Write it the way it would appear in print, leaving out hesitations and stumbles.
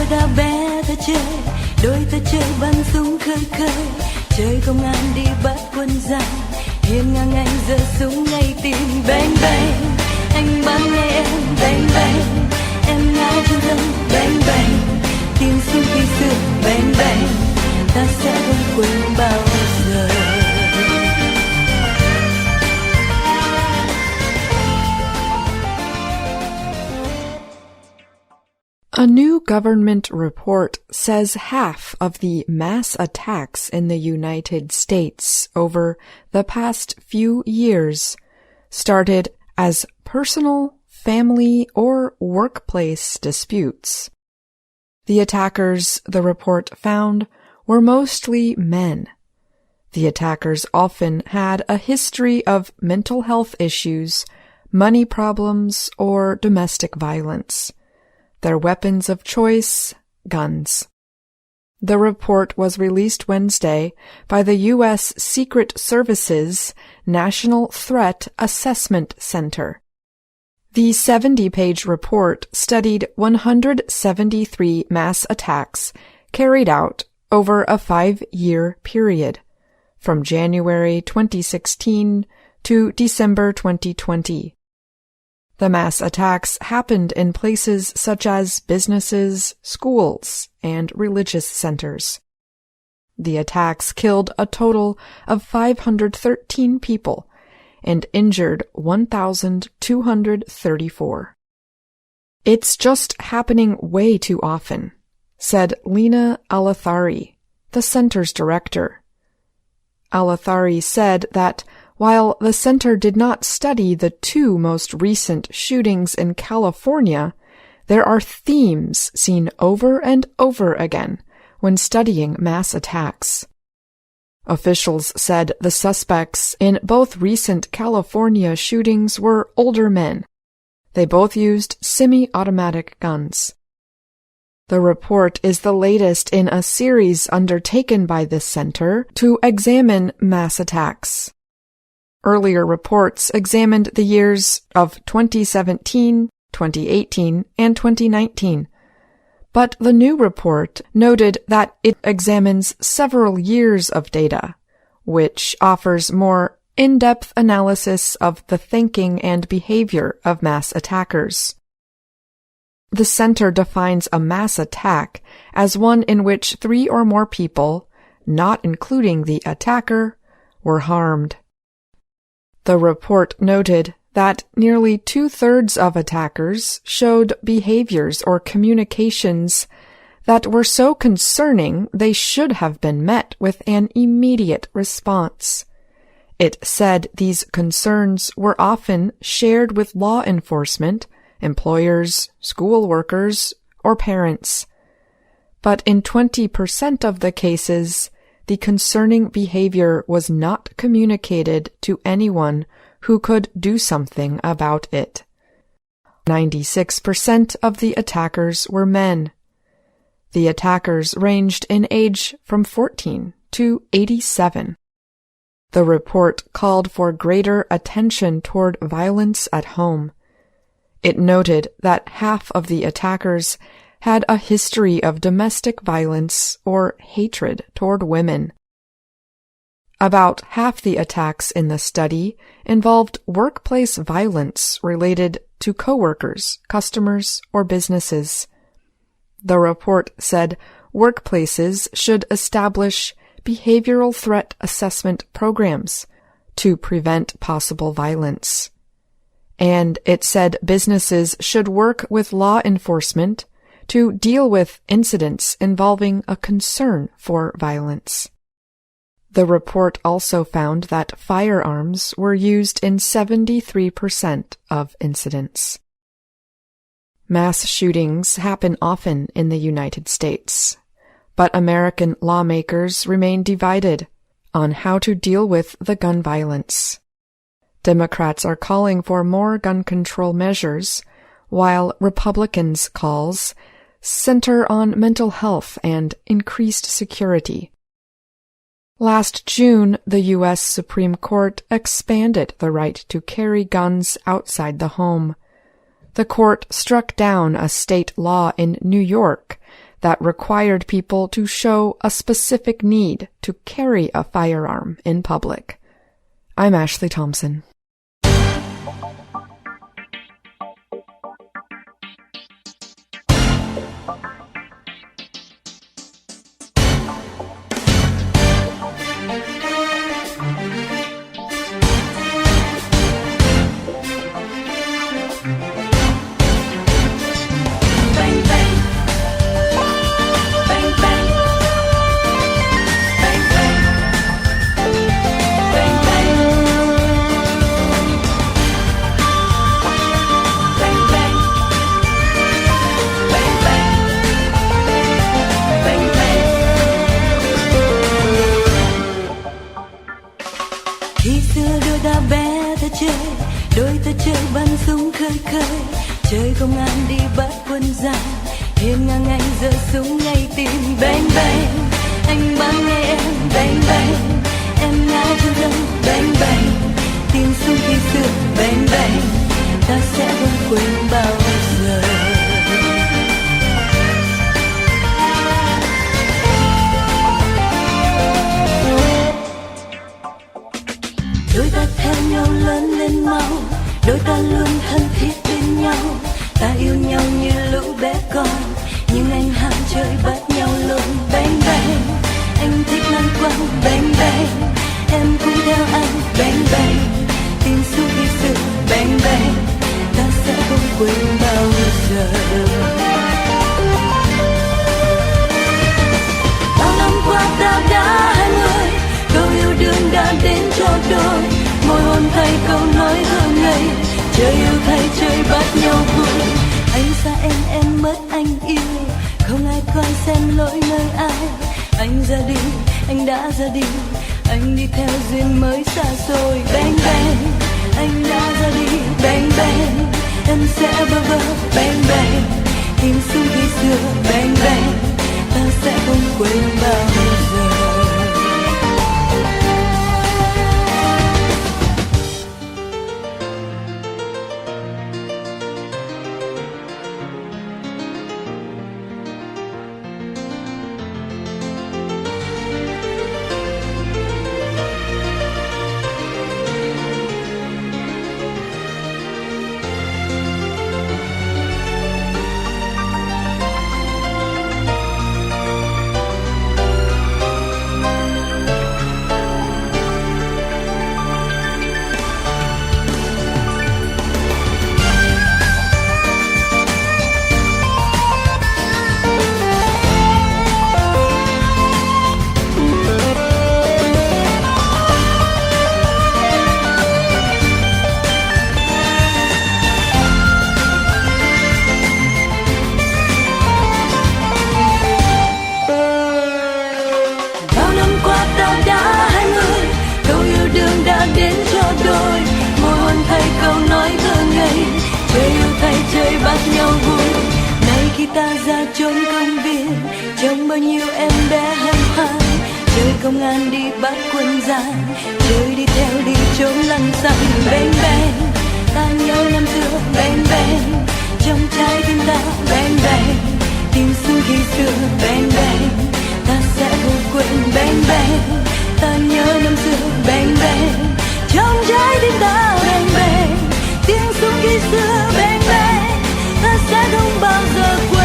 xưa đã bé ta chơi, đôi ta chơi bắn súng khơi khơi, chơi công an đi bắt quân giặc, hiên ngang anh giơ súng ngay tim. Bang bang, anh bắn nghe em, bang bang, em ngã trong rừng. Bang bang, tiếng súng khi xưa. Bang bang, ta sẽ không quên bao giờ. A new government report says half of the mass attacks in the United States over the past few years started as personal, family, or workplace disputes. The attackers, the report found, were mostly men. The attackers often had a history of mental health issues, money problems, or domestic violence. Their weapons of choice, guns. The report was released Wednesday by the U.S. Secret Service's National Threat Assessment Center. The 70-page report studied 173 mass attacks carried out over a 5-year period, from January 2016 to December 2020. The mass attacks happened in places such as businesses, schools, and religious centers. The attacks killed a total of 513 people and injured 1,234. It's just happening way too often, said Lena Alathari, the center's director. Alathari said that while the center did not study the 2 most recent shootings in California, there are themes seen over and over again when studying mass attacks. Officials said the suspects in both recent California shootings were older men. They both used semi-automatic guns. The report is the latest in a series undertaken by this center to examine mass attacks. Earlier reports examined the years of 2017, 2018, and 2019. But the new report noted that it examines several years of data, which offers more in-depth analysis of the thinking and behavior of mass attackers. The center defines a mass attack as one in which 3 or more people, not including the attacker, were harmed. The report noted that nearly 2/3 of attackers showed behaviors or communications that were so concerning they should have been met with an immediate response. It said these concerns were often shared with law enforcement, employers, school workers, or parents. But in 20% of the cases, the concerning behavior was not communicated to anyone who could do something about it. 96% of the attackers were men. The attackers ranged in age from 14 to 87. The report called for greater attention toward violence at home. It noted that half of the attackers had a history of domestic violence or hatred toward women. About half the attacks in the study involved workplace violence related to coworkers, customers, or businesses. The report said workplaces should establish behavioral threat assessment programs to prevent possible violence. And it said businesses should work with law enforcement to deal with incidents involving a concern for violence. The report also found that firearms were used in 73% of incidents. Mass shootings happen often in the United States, but American lawmakers remain divided on how to deal with the gun violence. Democrats are calling for more gun control measures, while Republicans' calls center on mental health and increased security. Last June, the U.S. Supreme Court expanded the right to carry guns outside the home. The court struck down a state law in New York that required people to show a specific need to carry a firearm in public. I'm Ashley Thompson. Khi xưa đôi ta bé ta chơi, đôi ta chơi bắn súng khơi khơi, chơi công an đi bắt quân giặc, hiên ngang anh giơ súng ngay tim. Bang bang, anh bắn nghe em. Bang bang, em ngã trong rừng. Bang bang, tiếng súng khi xưa. Bang bang, ta sẽ không quên bao giờ. Đôi ta theo nhau lớn lên mau, đôi ta luôn thân thiết bên nhau. Ta yêu nhau như lũ bé con, nhưng anh ham chơi bắt nhau luôn. Bang bang, anh thích lan quăng. Bang bang, em cũng theo anh. Bang bang, tiếng súng khi xưa. Bang bang, ta sẽ không quên bao giờ. Bao năm qua ta đã 20, câu yêu đương đã đến cho đôi. Môi hôn thay câu nói thơ ngây, chơi yêu thay chơi bắt nhau vui. Anh xa em mất anh yêu, không ai coi xem lỗi nơi ai. Anh ra đi, anh đã ra đi, anh đi theo duyên mới xa xôi. Bang bang, anh đã ra đi. Bang bang, em sẽ bơ vơ. Bang bang, tiếng súng khi xưa. Bang bang, ta sẽ không quên bao giờ. Ta ra chốn công viên, trong bao nhiêu em bé hân hoan, chơi công an đi bắt quân giặc, chơi đi theo đi trốn lăng xăng. Bang bang, ta nhớ năm xưa. Bang bang, trong trái tim ta. Bang bang, tiếng súng khi xưa. Bang bang, ta sẽ không quên. Bang bang, ta nhớ năm xưa. Bang bang, trong trái tim ta. Bang bang, tiếng súng khi xưa. Bang bang, ta sẽ không bao giờ quên.